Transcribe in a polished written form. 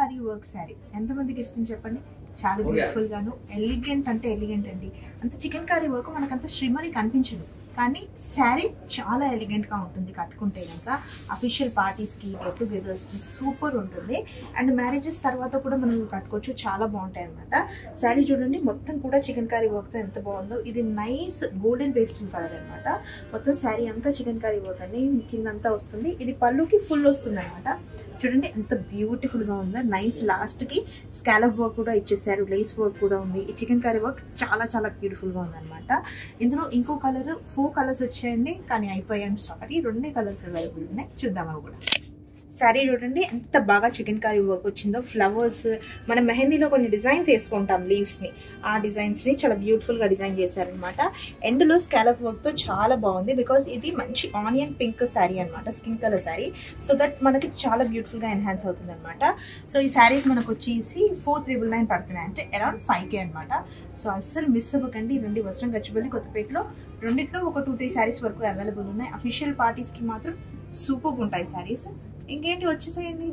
Carey work saris ఎంతమందికి ఇష్టం చెప్పండి. చాలా బ్యూటిఫుల్ గాను ఎలిగెంట్ అంటే ఎలిగెంట్ అండి. అంత చికెన్ కారీ వర్క్ మనకంత శ్రిమని కనిపించదు, కానీ శారీ చాలా ఎలిగెంట్గా ఉంటుంది. కట్టుకుంటే కనుక అఫీషియల్ పార్టీస్కి, గెట్ టుగెదర్స్కి సూపర్ ఉంటుంది. అండ్ మ్యారేజెస్ తర్వాత కూడా మనం కట్టుకోవచ్చు, చాలా బాగుంటాయి అనమాట. శారీ చూడండి మొత్తం కూడా చికెన్ కారీ వర్క్తో ఎంత బాగుందో. ఇది నైస్ గోల్డెన్ పేస్టల్ కలర్ అనమాట. మొత్తం శారీ అంతా చికెన్ కారీ వర్క్ అండి, కింద అంతా వస్తుంది. ఇది పళ్ళుకి ఫుల్ వస్తుంది అనమాట. చూడండి ఎంత బ్యూటిఫుల్గా ఉందో. నైస్ లాస్ట్కి స్కాలప్ వర్క్ కూడా ఇచ్చేసారు, లేస్ వర్క్ కూడా ఉంది. ఈ చికెన్ కర్రీ వర్క్ చాలా చాలా బ్యూటిఫుల్గా ఉందన్నమాట. ఇందులో ఇంకో కలర్ 4 కలర్స్ వచ్చాయండి, కానీ అయిపోయాయి స్టాక్. 2 కలర్స్ అవైలబుల్ ఉన్నాయి, చూద్దాం అవి కూడా. శారీ చూడండి ఎంత బాగా చికెన్ కర్రీ వర్క్ వచ్చిందో. ఫ్లవర్స్ మనం మెహందీలో కొన్ని డిజైన్స్ వేసుకుంటాం, లీవ్స్ని, ఆ డిజైన్స్ని చాలా బ్యూటిఫుల్గా డిజైన్ చేశారనమాట. ఎండ్లో స్కాలప్ వర్క్తో చాలా బాగుంది. బికాజ్ ఇది మంచి ఆనియన్ పింక్ శారీ అనమాట, skin colour sari. So that మనకి చాలా బ్యూటిఫుల్గా ఎన్హాన్స్ అవుతుంది అనమాట. సో ఈ శారీస్ మనకు వచ్చేసి 4,999 పడుతున్నాయి, అంటే అరౌండ్ 5K అనమాట. సో అస్సలు మిస్ అవ్వకండి. రండి వస్త్రం గచ్చిబౌలి కొత్తపేటలో. రెండిట్లో ఒక 2-3 శారీస్ వరకు అవైలబుల్ ఉన్నాయి. అఫీషియల్ పార్టీస్కి మాత్రం సూపర్గా ఉంటాయి శారీస్. ఇంకేంటి వచ్చేసేయండి.